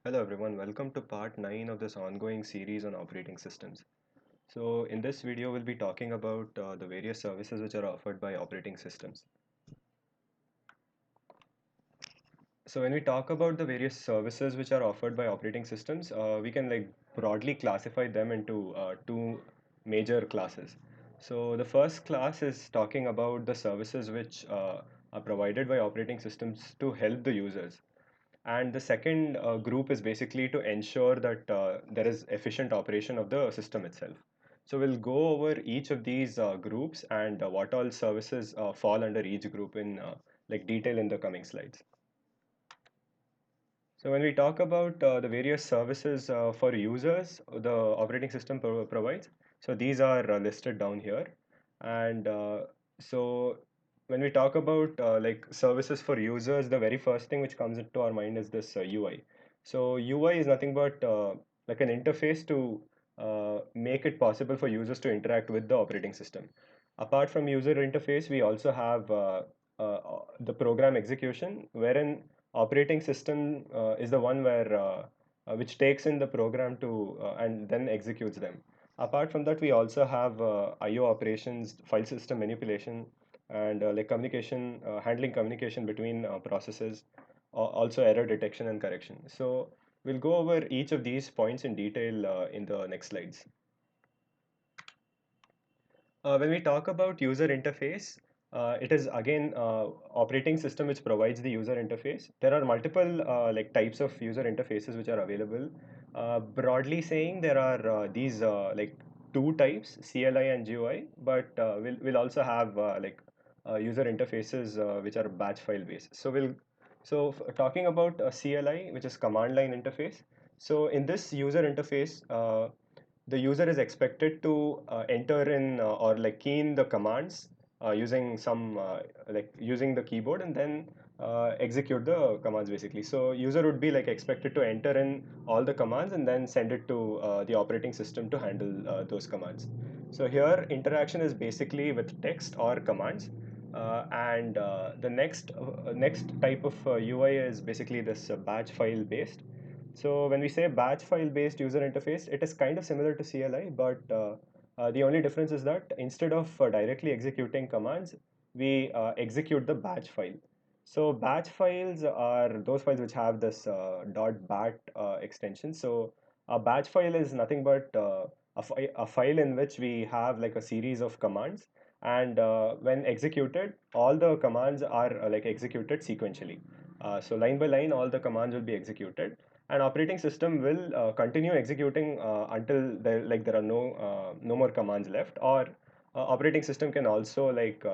Hello everyone, welcome to part 9 of this ongoing series on operating systems. So in this video we'll be talking about the various services which are offered by operating systems. So when we talk about the various services which are offered by operating systems, we can like broadly classify them into two major classes. So the first class is talking about the services which are provided by operating systems to help the users. And the second group is basically to ensure that there is efficient operation of the system itself. So we'll go over each of these groups and what all services fall under each group in like detail in the coming slides. So when we talk about the various services for users, the operating system provides, so these are listed down here. And so when we talk about like services for users, the very first thing which comes into our mind is this UI. So UI is nothing but like an interface to make it possible for users to interact with the operating system. Apart from user interface, we also have the program execution, wherein operating system is the one where which takes in the program to and then executes them. Apart from that, we also have IO operations, file system manipulation, and like communication, handling communication between processes, also error detection and correction. So we'll go over each of these points in detail in the next slides. When we talk about user interface, it is again operating system which provides the user interface. There are multiple like types of user interfaces which are available. Broadly saying, there are these like two types, CLI and GUI, but we'll also have like user interfaces which are batch file based. Talking about CLI, which is command line interface. So in this user interface, the user is expected to enter in or like key in the commands using some like using the keyboard and then execute the commands basically. So user would be like expected to enter in all the commands and then send it to the operating system to handle those commands. So here interaction is basically with text or commands. And the next type of UI is basically this batch file based. So when we say batch file based user interface, it is kind of similar to CLI, but the only difference is that instead of directly executing commands, we execute the batch file. So batch files are those files which have this .bat extension. So a batch file is nothing but a file in which we have like a series of commands, and when executed, all the commands are like executed sequentially. So line by line, all the commands will be executed, and operating system will continue executing until there are no more commands left, or operating system can also like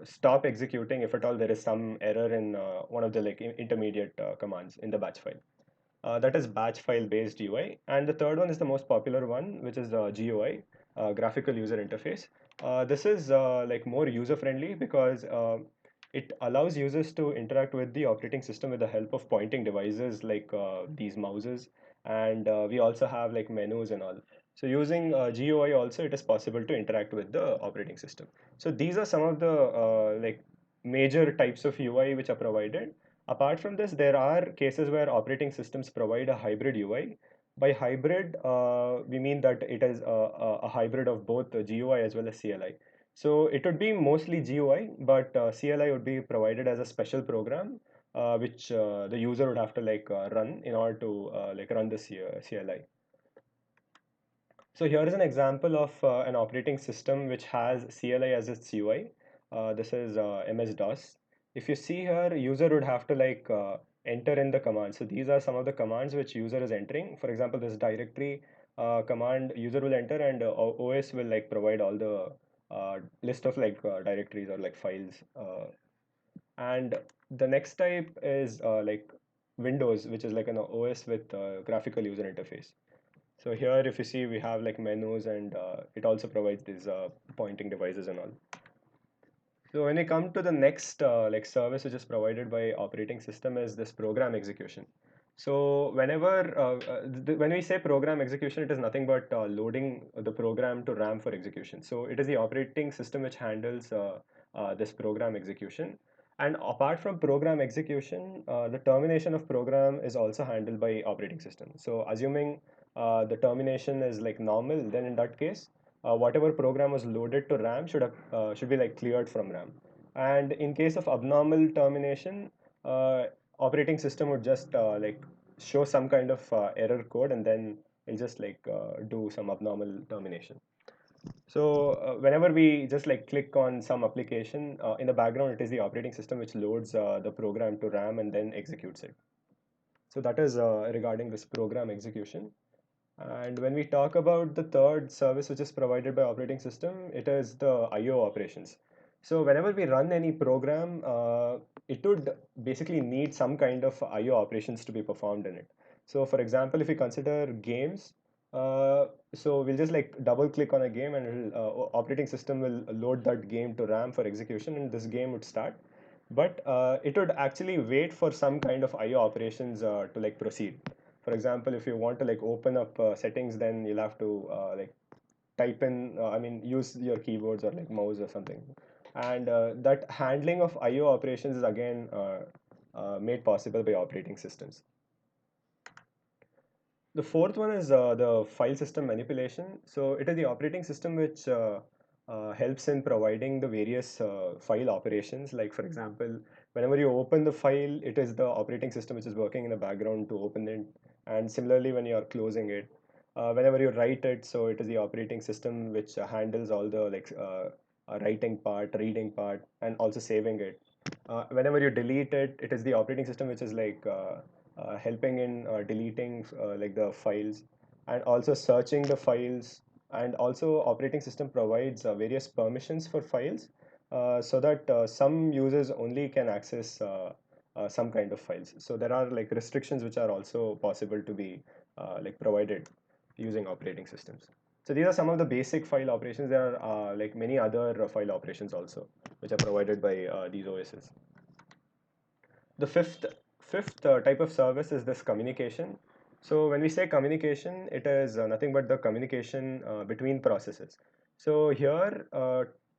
stop executing if at all there is some error in one of the like intermediate commands in the batch file. That is batch file based UI. And the third one is the most popular one, which is GUI, graphical user interface. This is like more user friendly because it allows users to interact with the operating system with the help of pointing devices like these mouses. And we also have like menus and all. So using GUI also, it is possible to interact with the operating system. So these are some of the like major types of UI which are provided. Apart from this, there are cases where operating systems provide a hybrid UI. By hybrid, we mean that it is a hybrid of both the GUI as well as CLI. So it would be mostly GUI, but CLI would be provided as a special program, which the user would have to like run in order to like run the CLI. So here is an example of an operating system which has CLI as its UI. This is MS-DOS. If you see here, user would have to like enter in the commands. So these are some of the commands which user is entering. For example, this directory command user will enter, and OS will like provide all the list of like directories or like files. And the next type is like Windows, which is like an OS with graphical user interface. So here, if you see, we have like menus, and it also provides these pointing devices and all. So when we come to the next like service which is provided by operating system is this program execution. So whenever when we say program execution, it is nothing but loading the program to RAM for execution. So it is the operating system which handles this program execution. And apart from program execution, the termination of program is also handled by operating system. So assuming the termination is like normal, then in that case, whatever program was loaded to RAM should be like cleared from RAM. And in case of abnormal termination, uh, operating system would just like show some kind of error code, and then it'll just like do some abnormal termination. So whenever we just like click on some application, in the background it is the operating system which loads the program to RAM and then executes it. So that is regarding this program execution. And when we talk about the third service which is provided by operating system, it is the IO operations. So whenever we run any program, it would basically need some kind of IO operations to be performed in it. So for example, if we consider games, so we'll just like double click on a game, and operating system will load that game to RAM for execution, and this game would start. But it would actually wait for some kind of IO operations to like proceed. For example, if you want to like open up settings, then you'll have to like type in, I mean, use your keyboards or like mouse or something. And that handling of IO operations is again made possible by operating systems. The fourth one is the file system manipulation. So it is the operating system which helps in providing the various file operations. Like for example, whenever you open the file, it is the operating system which is working in the background to open it. And similarly, when you are closing it, whenever you write it, so it is the operating system which handles all the like writing part, reading part, and also saving it. Whenever you delete it, it is the operating system which is like helping in deleting like the files, and also searching the files. And also operating system provides various permissions for files, so that some users only can access some kind of files. So there are like restrictions which are also possible to be like provided using operating systems. So these are some of the basic file operations. There are like many other file operations also which are provided by these OSs. The fifth type of service is this communication. So when we say communication, it is nothing but the communication between processes. So here,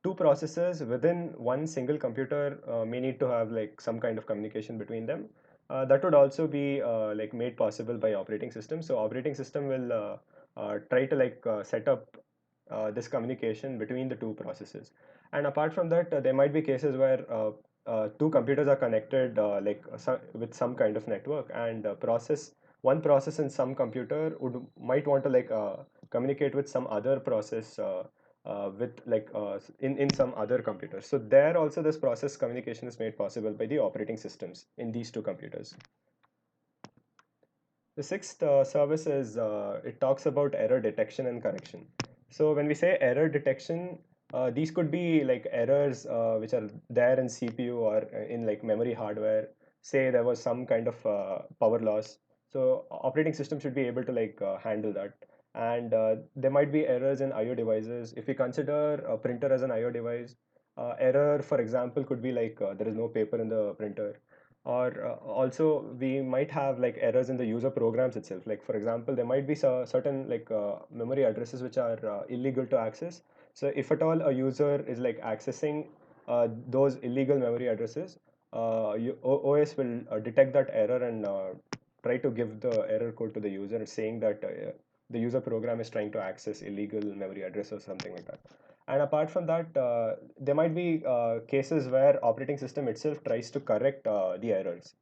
two processes within one single computer may need to have like some kind of communication between them. That would also be like made possible by operating system. So operating system will try to like set up this communication between the two processes. And apart from that, there might be cases where two computers are connected with some kind of network, and one process in some computer would might want to like communicate with some other process in some other computer. So there also this process communication is made possible by the operating systems in these two computers. The sixth service is it talks about error detection and correction. So when we say error detection, these could be like errors which are there in CPU or in like memory hardware. Say there was some kind of power loss. So operating system should be able to like handle that. And there might be errors in IO devices. If we consider a printer as an IO device, error, for example, could be like there is no paper in the printer. Or also we might have like errors in the user programs itself. Like for example, there might be certain like memory addresses which are illegal to access. So if at all a user is like accessing those illegal memory addresses, OS will detect that error and try to give the error code to the user saying that the user program is trying to access illegal memory address or something like that. And apart from that, there might be cases where operating system itself tries to correct the errors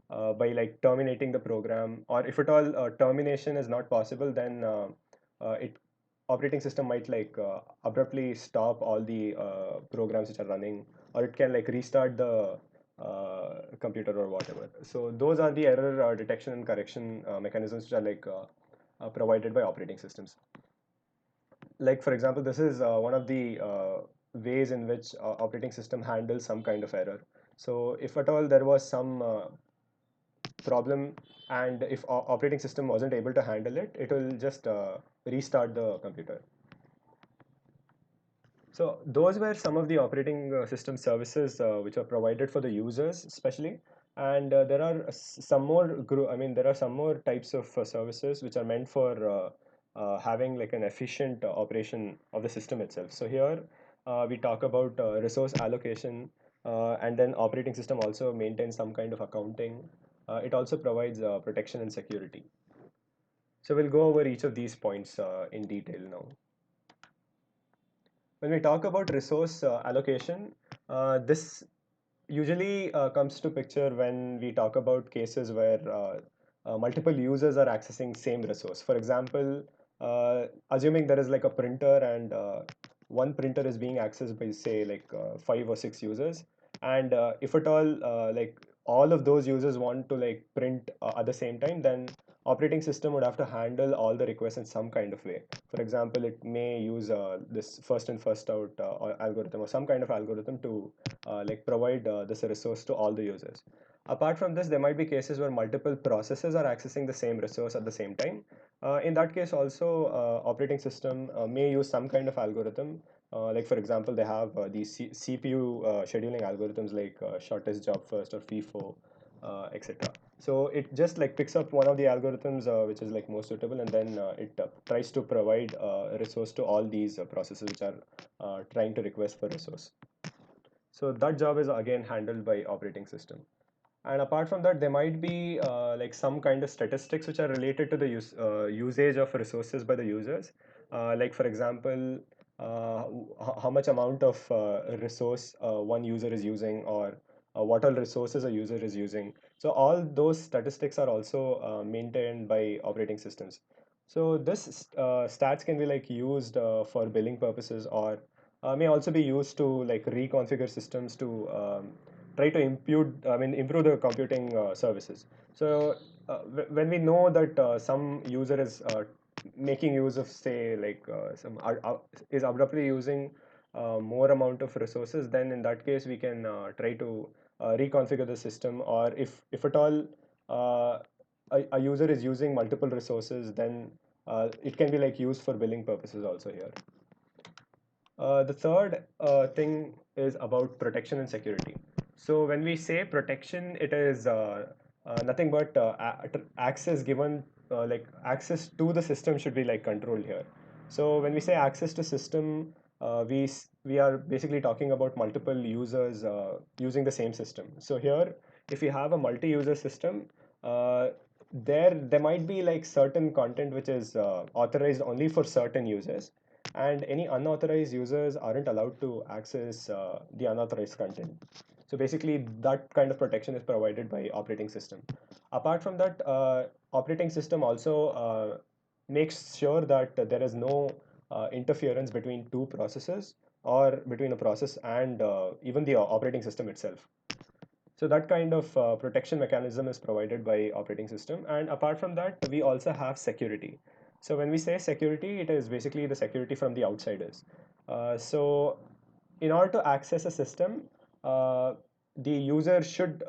by like terminating the program, or if at all termination is not possible, then it operating system might like abruptly stop all the programs which are running, or it can like restart the computer or whatever. So those are the error detection and correction mechanisms which are like provided by operating systems. Like for example, this is one of the ways in which operating system handles some kind of error. So if at all there was some problem, and if operating system wasn't able to handle it, it will just restart the computer. So those were some of the operating system services which are provided for the users especially. And there are I mean, there are some more types of services which are meant for having like an efficient operation of the system itself. So here we talk about resource allocation. And then operating system also maintains some kind of accounting. It also provides protection and security. So we'll go over each of these points in detail now. When we talk about resource allocation, this usually comes to picture when we talk about cases where multiple users are accessing same resource. For example, assuming there is like a printer and one printer is being accessed by say like 5 or 6 users, and if at all like all of those users want to like print at the same time, then operating system would have to handle all the requests in some kind of way. For example, it may use this first in first out algorithm or some kind of algorithm to like provide this resource to all the users. Apart from this, there might be cases where multiple processes are accessing the same resource at the same time. In that case also, operating system may use some kind of algorithm. Like for example, they have these CPU scheduling algorithms like shortest job first or FIFO, etc. So it just like picks up one of the algorithms which is like most suitable, and then it tries to provide a resource to all these processes which are trying to request for resource. So that job is again handled by operating system. And apart from that, there might be like some kind of statistics which are related to the usage of resources by the users. Like for example, how much amount of resource one user is using, or what all resources a user is using. So all those statistics are also maintained by operating systems. So this stats can be like used for billing purposes, or may also be used to like reconfigure systems to try to improve the computing services. So when we know that some user is making use of say like is abruptly using more amount of resources, then in that case we can try to reconfigure the system. Or if at all uh, a user is using multiple resources, then it can be like used for billing purposes also here. The third thing is about protection and security. So when we say protection, it is nothing but access given, like access to the system should be like controlled here. So when we say access to system, we are basically talking about multiple users using the same system. So here, if you have a multi-user system, uh, there might be like certain content which is authorized only for certain users, and any unauthorized users aren't allowed to access the unauthorized content. So basically, that kind of protection is provided by operating system. Apart from that, operating system also makes sure that there is no interference between two processes, or between a process and even the operating system itself. So that kind of protection mechanism is provided by operating system. And apart from that, we also have security. So when we say security, it is basically the security from the outsiders. So in order to access a system, the user should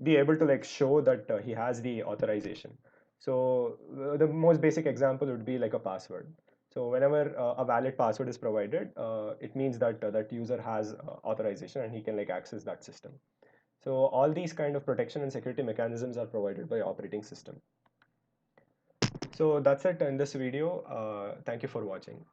be able to like show that he has the authorization. So the most basic example would be like a password. So whenever a valid password is provided, it means that that user has authorization and he can like access that system. So all these kind of protection and security mechanisms are provided by operating system. So that's it in this video. Thank you for watching.